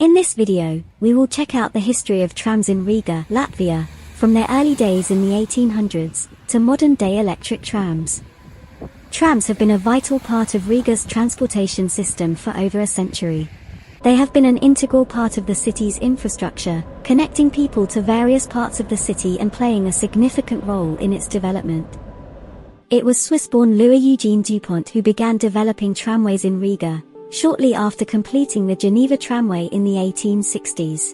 In this video, we will check out the history of trams in Riga, Latvia, from their early days in the 1800s to modern-day electric trams. Trams have been a vital part of Riga's transportation system for over a century. They have been an integral part of the city's infrastructure, connecting people to various parts of the city and playing a significant role in its development. It was Swiss-born Louis Eugene Dupont who began developing tramways in Riga, shortly after completing the Geneva tramway in the 1860s.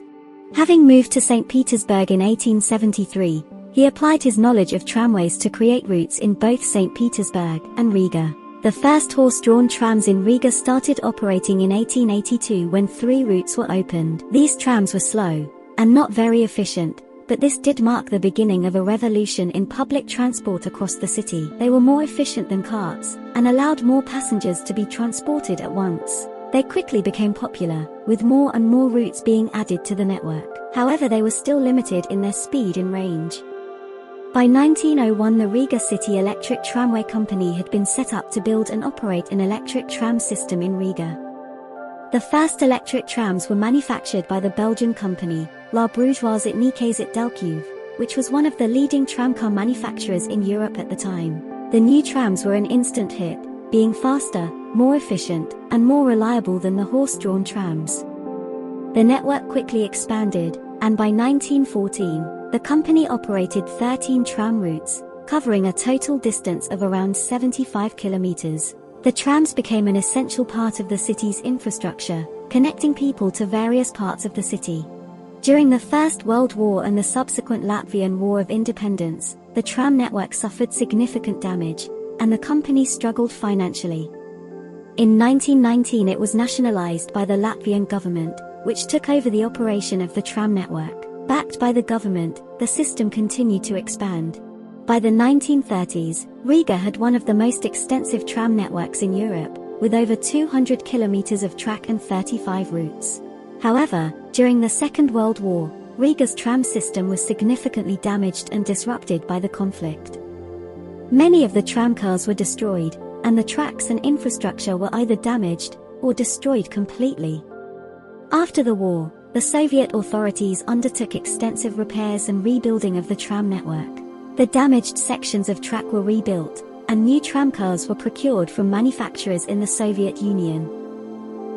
Having moved to St. Petersburg in 1873, he applied his knowledge of tramways to create routes in both St. Petersburg and Riga. The first horse-drawn trams in Riga started operating in 1882 when 3 routes were opened. These trams were slow and not very efficient, but this did mark the beginning of a revolution in public transport across the city. They were more efficient than carts and allowed more passengers to be transported at once. They quickly became popular, with more and more routes being added to the network. However, they were still limited in their speed and range. By 1901, the Riga City Electric Tramway Company had been set up to build and operate an electric tram system in Riga. The first electric trams were manufactured by the Belgian company, La Bourgeoisie Etniques Delcuve, which was one of the leading tramcar manufacturers in Europe at the time. The new trams were an instant hit, being faster, more efficient, and more reliable than the horse-drawn trams. The network quickly expanded, and by 1914, the company operated 13 tram routes, covering a total distance of around 75 kilometers. The trams became an essential part of the city's infrastructure, connecting people to various parts of the city. During the First World War and the subsequent Latvian War of Independence, the tram network suffered significant damage, and the company struggled financially. In 1919 it was nationalized by the Latvian government, which took over the operation of the tram network. Backed by the government, the system continued to expand. By the 1930s, Riga had one of the most extensive tram networks in Europe, with over 200 kilometers of track and 35 routes. However, during the Second World War, Riga's tram system was significantly damaged and disrupted by the conflict. Many of the tramcars were destroyed, and the tracks and infrastructure were either damaged or destroyed completely. After the war, the Soviet authorities undertook extensive repairs and rebuilding of the tram network. The damaged sections of track were rebuilt, and new tramcars were procured from manufacturers in the Soviet Union.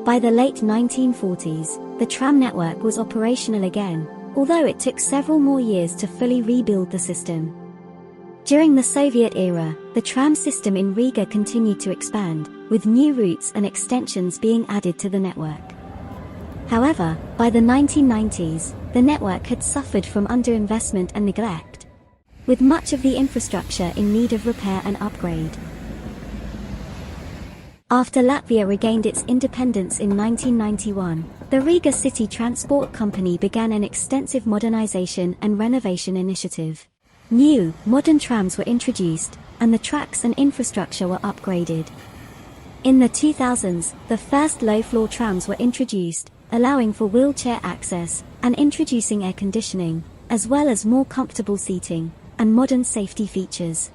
By the late 1940s, the tram network was operational again, although it took several more years to fully rebuild the system. During the Soviet era, the tram system in Riga continued to expand, with new routes and extensions being added to the network. However, by the 1990s, the network had suffered from underinvestment and neglect, with much of the infrastructure in need of repair and upgrade. After Latvia regained its independence in 1991, the Riga City Transport Company began an extensive modernization and renovation initiative. New, modern trams were introduced, and the tracks and infrastructure were upgraded. In the 2000s, the first low-floor trams were introduced, allowing for wheelchair access, and introducing air conditioning, as well as more comfortable seating and modern safety features.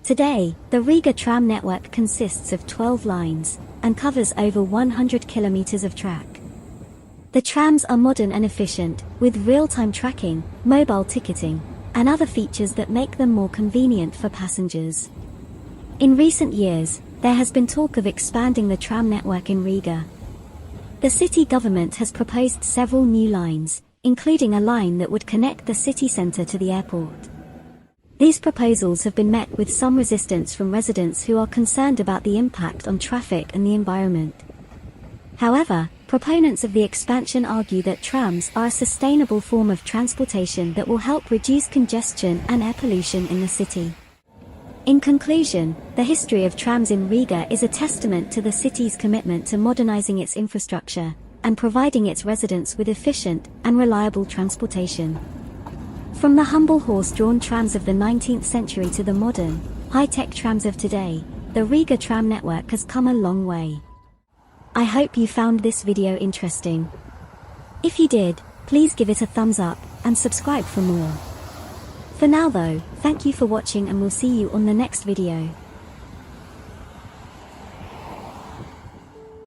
Today, the Riga tram network consists of 12 lines and covers over 100 kilometers of track. The trams are modern and efficient, with real-time tracking, mobile ticketing, and other features that make them more convenient for passengers. In recent years, there has been talk of expanding the tram network in Riga. The city government has proposed several new lines, including a line that would connect the city center to the airport. These proposals have been met with some resistance from residents who are concerned about the impact on traffic and the environment. However, proponents of the expansion argue that trams are a sustainable form of transportation that will help reduce congestion and air pollution in the city. In conclusion, the history of trams in Riga is a testament to the city's commitment to modernizing its infrastructure and providing its residents with efficient and reliable transportation. From the humble horse-drawn trams of the 19th century to the modern, high-tech trams of today, the Riga tram network has come a long way. I hope you found this video interesting. If you did, please give it a thumbs up and subscribe for more. For now though, thank you for watching and we'll see you on the next video.